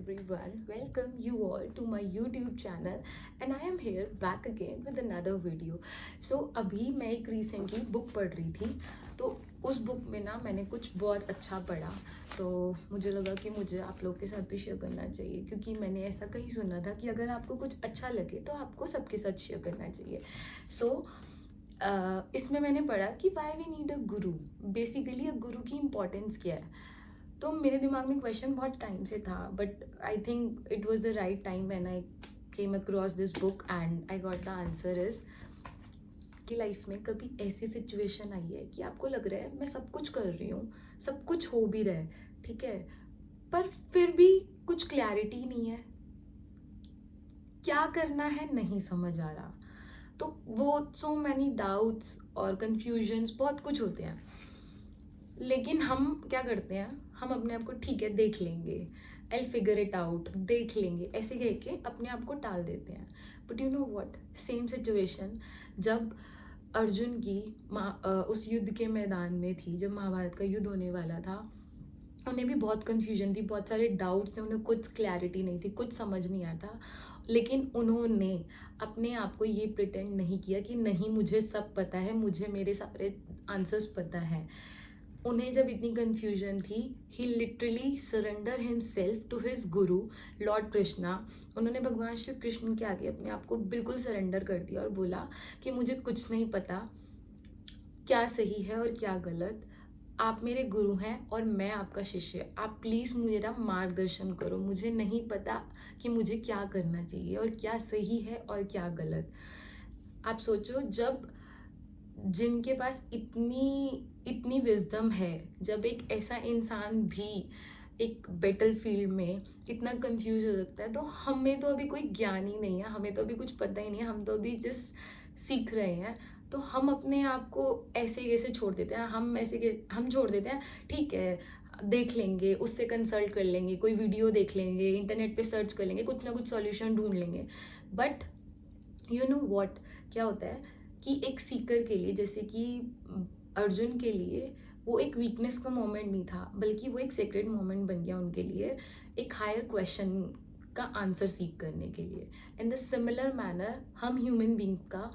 everyone, welcome you all to my YouTube channel and I am here back again with another video. So अभी मैं एक recently book पढ़ रही थी, तो उस बुक में ना मैंने कुछ बहुत अच्छा पढ़ा, तो मुझे लगा कि मुझे आप लोग के साथ भी शेयर करना चाहिए, क्योंकि मैंने ऐसा कहीं सुना था कि अगर आपको कुछ अच्छा लगे तो आपको सबके साथ शेयर करना चाहिए. सो इसमें मैंने पढ़ा कि why we need a Guru, basically अ गुरु की इम्पोर्टेंस क्या है. तो मेरे दिमाग में क्वेश्चन बहुत टाइम से था, but I think it was the right time when I came across this book and I got the answer is कि लाइफ में कभी ऐसी सिचुएशन आई है कि आपको लग रहा है मैं सब कुछ कर रही हूँ, सब कुछ हो भी रहा है, ठीक है, पर फिर भी कुछ क्लैरिटी नहीं है, क्या करना है नहीं समझ आ रहा. तो वो सो मैनी डाउट्स और कन्फ्यूजन्स बहुत कुछ होते हैं, लेकिन हम क्या करते हैं, हम अपने आप को ठीक है देख लेंगे, आई फिगर इट आउट, देख लेंगे, ऐसे कह के अपने आप को टाल देते हैं. But you know what, same situation जब अर्जुन की उस युद्ध के मैदान में थी, जब महाभारत का युद्ध होने वाला था, उन्हें भी बहुत कन्फ्यूजन थी, बहुत सारे डाउट्स थे, उन्हें कुछ क्लैरिटी नहीं थी, कुछ समझ नहीं आता, लेकिन उन्होंने अपने आप को ये प्रिटेंड नहीं किया कि नहीं मुझे सब पता है, मुझे मेरे सारे आंसर्स पता है. उन्हें जब इतनी कन्फ्यूजन थी, he literally surrender himself to his guru lord Krishna. उन्होंने भगवान श्री कृष्ण के आगे अपने आप को बिल्कुल सरेंडर कर दिया और बोला कि मुझे कुछ नहीं पता, क्या सही है और क्या गलत, आप मेरे गुरु हैं और मैं आपका शिष्य, आप प्लीज़ मेरा मार्गदर्शन करो, मुझे नहीं पता कि मुझे क्या करना चाहिए और क्या सही है और क्या गलत. आप सोचो, जब जिनके पास इतनी इतनी विजडम है, जब एक ऐसा इंसान भी एक बैटल फील्ड में इतना कंफ्यूज हो सकता है, तो हमें तो अभी कोई ज्ञान ही नहीं है, हमें तो अभी कुछ पता ही नहीं है, हम तो अभी जस्ट सीख रहे हैं. तो हम अपने आप को ऐसे कैसे छोड़ देते हैं, हम छोड़ देते हैं, ठीक है देख लेंगे, उससे कंसल्ट कर लेंगे, कोई वीडियो देख लेंगे, इंटरनेट पे सर्च कर लेंगे, कुछ ना कुछ सॉल्यूशन ढूंढ लेंगे. बट यू नो व्हाट, क्या होता है कि एक सीकर के लिए, जैसे कि अर्जुन के लिए वो एक वीकनेस का मोमेंट नहीं था, बल्कि वो एक सेक्रेट मोमेंट बन गया उनके लिए, एक हायर क्वेश्चन का आंसर सीख करने के लिए. इन द सिमिलर मैनर हम ह्यूमन बींग का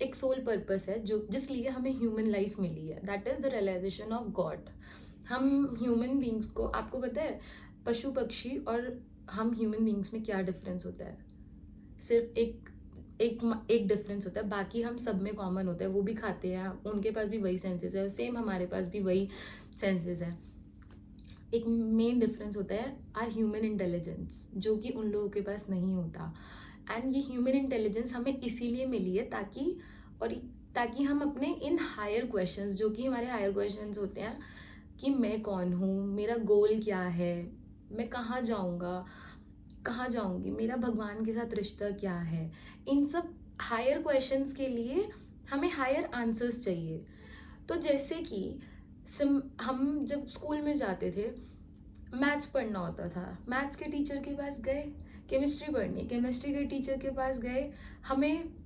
एक सोल पर्पस है, जो जिस लिए हमें ह्यूमन लाइफ मिली है, that is the realisation of God. हम ह्यूमन बींग्स को, आपको पता है पशु पक्षी और हम ह्यूमन बींग्स में क्या डिफरेंस होता है? सिर्फ एक डिफरेंस होता है, बाकी हम सब में कॉमन होता है, वो भी खाते हैं, उनके पास भी वही सेंसेस है, सेम हमारे पास भी वही सेंसेस है. एक मेन डिफरेंस होता है आर ह्यूमन इंटेलिजेंस, जो कि उन लोगों के पास नहीं होता. एंड ये ह्यूमन इंटेलिजेंस हमें इसीलिए मिली है ताकि हम अपने इन हायर क्वेश्चंस, जो कि हमारे हायर क्वेश्चंस होते हैं कि मैं कौन हूँ, मेरा गोल क्या है, मैं कहाँ जाऊँगी, मेरा भगवान के साथ रिश्ता क्या है, इन सब हायर क्वेश्चंस के लिए हमें हायर आंसर्स चाहिए. तो जैसे कि हम जब स्कूल में जाते थे, मैथ्स पढ़ना होता था, मैथ्स के टीचर के पास गए, केमिस्ट्री पढ़नी, केमिस्ट्री के टीचर के पास गए, हमें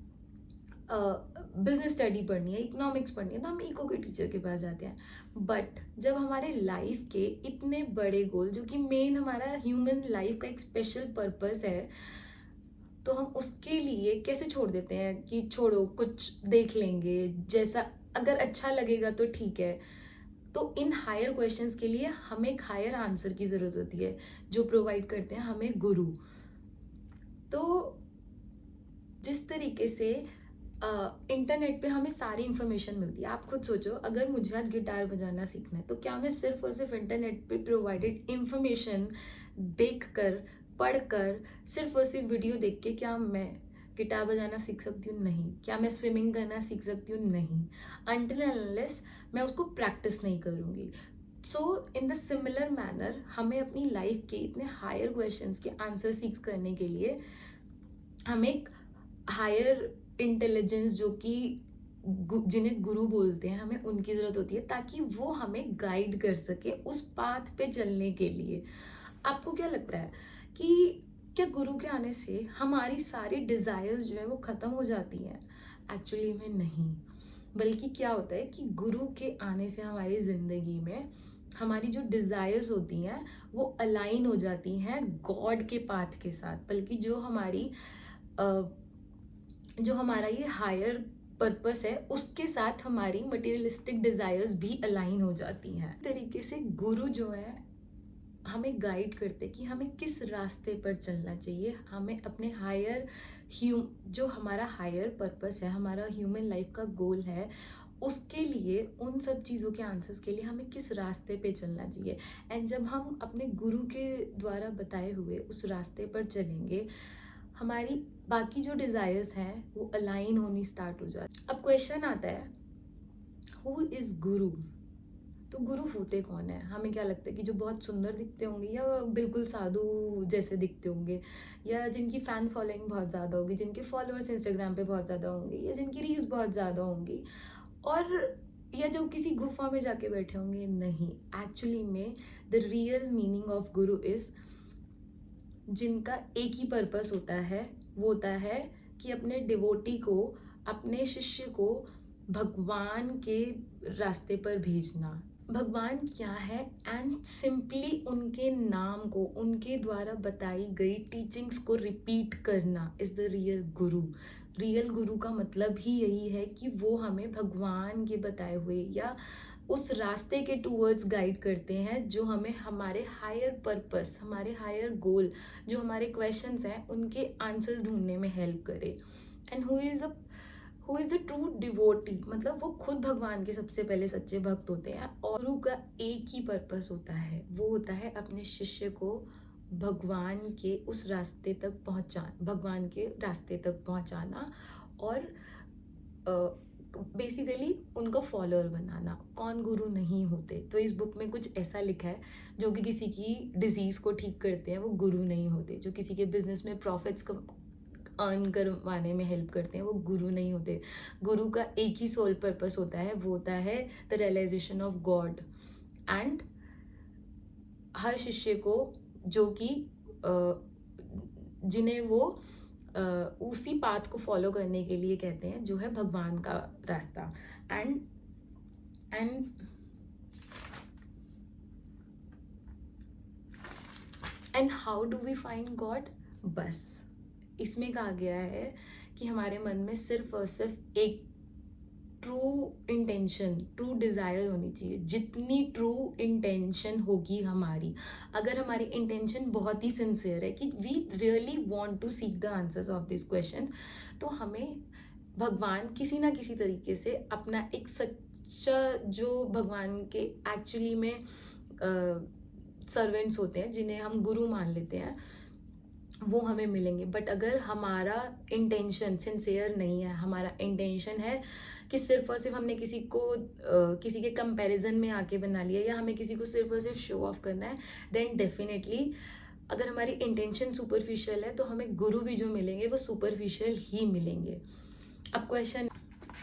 बिजनेस स्टडी पढ़नी है, इकोनॉमिक्स पढ़नी है, तो हम इको के टीचर के पास जाते हैं. बट जब हमारे लाइफ के इतने बड़े गोल, जो कि मेन हमारा ह्यूमन लाइफ का एक स्पेशल पर्पस है, तो हम उसके लिए कैसे छोड़ देते हैं कि छोड़ो कुछ देख लेंगे, जैसा अगर अच्छा लगेगा तो ठीक है. तो इन हायर क्वेश्चंस के लिए हमें एक हायर आंसर की ज़रूरत होती है, जो प्रोवाइड करते हैं हमें गुरु. तो जिस तरीके से इंटरनेट पे हमें सारी इन्फॉर्मेशन मिलती है, आप खुद सोचो, अगर मुझे आज गिटार बजाना सीखना है, तो क्या मैं सिर्फ और सिर्फ इंटरनेट पे प्रोवाइडेड इन्फॉर्मेशन देख कर, पढ़ कर, सिर्फ और सिर्फ वीडियो देख के क्या मैं गिटार बजाना सीख सकती हूँ? नहीं. क्या मैं स्विमिंग करना सीख सकती हूँ? नहीं, अनटिल अनलेस मैं उसको प्रैक्टिस नहीं करूँगी. सो इन द सिमिलर मैनर हमें अपनी लाइफ के इतने हायर क्वेश्चंस के आंसर सीख करने के लिए हमें एक हायर इंटेलिजेंस, जो कि जिन्हें गुरु बोलते हैं, हमें उनकी ज़रूरत होती है, ताकि वो हमें गाइड कर सके उस पाथ पे चलने के लिए. आपको क्या लगता है कि क्या गुरु के आने से हमारी सारी डिज़ायर्स जो है वो ख़त्म हो जाती हैं? एक्चुअली में नहीं, बल्कि क्या होता है कि गुरु के आने से हमारी ज़िंदगी में हमारी जो डिज़ायर्स होती हैं वो अलाइन हो जाती हैं गॉड के पाथ के साथ, बल्कि जो हमारा ये हायर पर्पस है उसके साथ हमारी मटेरियलिस्टिक डिज़ायर्स भी अलाइन हो जाती हैं। तरीके से गुरु जो है हमें गाइड करते कि हमें किस रास्ते पर चलना चाहिए, हमें अपने जो हमारा हायर पर्पस है, हमारा ह्यूमन लाइफ का गोल है, उसके लिए उन सब चीज़ों के आंसर्स के लिए हमें किस रास्ते पे चलना चाहिए। एंड जब हम अपने गुरु के द्वारा बताए हुए उस रास्ते पर चलेंगे, हमारी बाकी जो डिज़ायर्स हैं वो अलाइन होनी स्टार्ट हो जाती। अब क्वेश्चन आता है, हु इज़ गुरु? तो गुरु होते कौन है? हमें क्या लगता है कि जो बहुत सुंदर दिखते होंगे, या बिल्कुल साधु जैसे दिखते होंगे, या जिनकी फ़ैन फॉलोइंग बहुत ज़्यादा होगी, जिनके फॉलोअर्स इंस्टाग्राम पे बहुत ज़्यादा होंगे, या जिनकी रील्स बहुत ज़्यादा होंगी, और या जो किसी गुफा में जाके बैठे होंगे। नहीं, एक्चुअली में the real meaning of Guru is जिनका एक ही पर्पस होता है, वो होता है कि अपने डिवोटी को, अपने शिष्य को भगवान के रास्ते पर भेजना। भगवान क्या है, एंड सिंपली उनके नाम को, उनके द्वारा बताई गई टीचिंग्स को रिपीट करना is the real Guru. Real गुरु का मतलब ही यही है कि वो हमें भगवान के बताए हुए या उस रास्ते के टूवर्ड्स गाइड करते हैं, जो हमें हमारे हायर पर्पस, हमारे हायर गोल, जो हमारे क्वेश्चंस हैं उनके आंसर्स ढूंढने में हेल्प करे। And who is a true devotee, मतलब वो खुद भगवान के सबसे पहले सच्चे भक्त होते हैं। और गुरु का एक ही पर्पस होता है, वो होता है अपने शिष्य को भगवान के उस रास्ते तक भगवान के रास्ते तक पहुंचाना, और बेसिकली उनको फॉलोअर बनाना। कौन गुरु नहीं होते? तो इस बुक में कुछ ऐसा लिखा है, जो कि किसी की डिजीज़ को ठीक करते हैं वो गुरु नहीं होते, जो किसी के बिजनेस में प्रॉफिट्स को अर्न करवाने में हेल्प करते हैं वो गुरु नहीं होते। गुरु का एक ही सोल पर्पस होता है, वो होता है the realisation of God. And हर शिष्य को, जो कि जिन्हें वो उसी पाथ को फॉलो करने के लिए कहते हैं, जो है भगवान का रास्ता। And and and how do we find God? बस इसमें कहा गया है कि हमारे मन में सिर्फ और सिर्फ एक ट्रू इंटेंशन, ट्रू डिज़ायर होनी चाहिए। जितनी ट्रू इंटेंशन होगी हमारी, अगर हमारी इंटेंशन बहुत ही सिंसियर है कि we really want to seek the answers of this question, तो हमें भगवान किसी ना किसी तरीके से अपना एक सच्चा, जो भगवान के एक्चुअली में सर्वेंट्स होते हैं, जिन्हें हम गुरु मान लेते हैं, वो हमें मिलेंगे। बट अगर हमारा इंटेंशन सिंसियर नहीं है, हमारा इंटेंशन है कि सिर्फ और सिर्फ हमने किसी को किसी के कंपैरिजन में आके बना लिया, या हमें किसी को सिर्फ और सिर्फ शो ऑफ करना है, देन डेफिनेटली अगर हमारी इंटेंशन सुपरफिशियल है, तो हमें गुरु भी जो मिलेंगे वो सुपरफिशियल ही मिलेंगे। अब क्वेश्चन,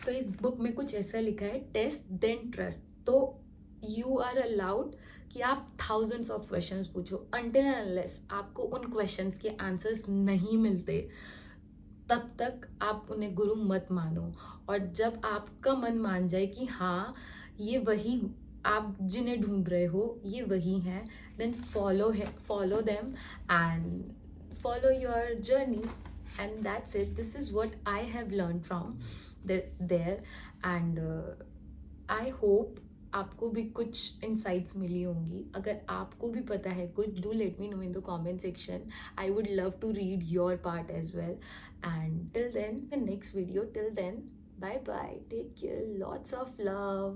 तो इस बुक में कुछ ऐसा लिखा है, टेस्ट देन ट्रस्ट। तो यू आर अलाउड कि आप थाउजेंड्स ऑफ क्वेश्चंस पूछो, अनटिल एंड अनलेस आपको उन क्वेश्चंस के आंसर्स नहीं मिलते, तब तक आप उन्हें गुरु मत मानो। और जब आपका मन मान जाए कि हाँ, ये वही आप जिन्हें ढूंढ रहे हो, ये वही हैं, then follow them and follow your journey, and that's it. This is what I have learned from there, and I hope आपको भी कुछ इंसाइट्स मिली होंगी। अगर आपको भी पता है कुछ, do let me know in the comment section. I would love to read your part as well. And till then, the next video, till then, bye bye, take care, lots of love.